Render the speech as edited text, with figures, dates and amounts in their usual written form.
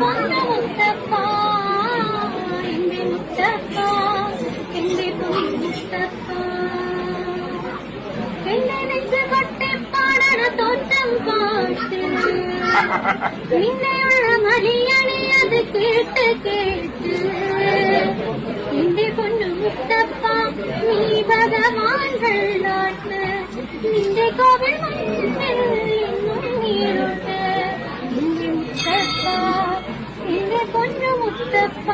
പൊന്നു മുത്തപ്പ എന്റെ മുത്തപ്പ എന്റെ പൊന്നു മുത്തപ്പ എന്നെ നെഞ്ച് കൊട്ടിപ്പാടണ തോറ്റം പാട്ട് നിന്നെയുള്ള മലയാളി അത് കേട്ട് കേട്ട് എന്റെ പൊന്നു മുത്തപ്പ നീ ഭഗവാൻ വെള്ളാട്ട് നിന്റെ കോവിൽ മണ്ണിൽ എന്നും നീരുണ്ട് എന്റെ മുത്തപ്പ എന്റെ പൊന്നു മുത്തപ്പ